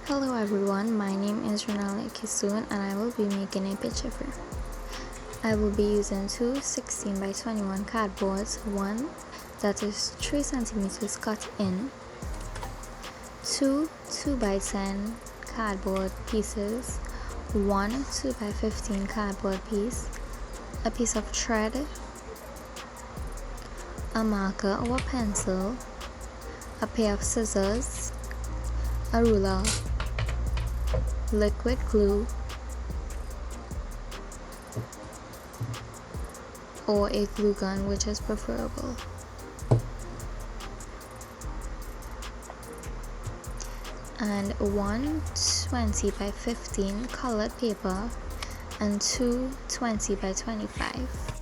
Hello everyone, my name is Renalea Kissoon and I will be making a picture frame. I will be using two 16 by 21 cardboards, one that is 3 centimeters cut in, two 2 by 10 cardboard pieces, one 2 by 15 cardboard piece, a piece of thread, a marker or a pencil, a pair of scissors, a ruler, liquid glue, or a glue gun, which is preferable, and one 20 by 15 colored paper and two 20 by 25.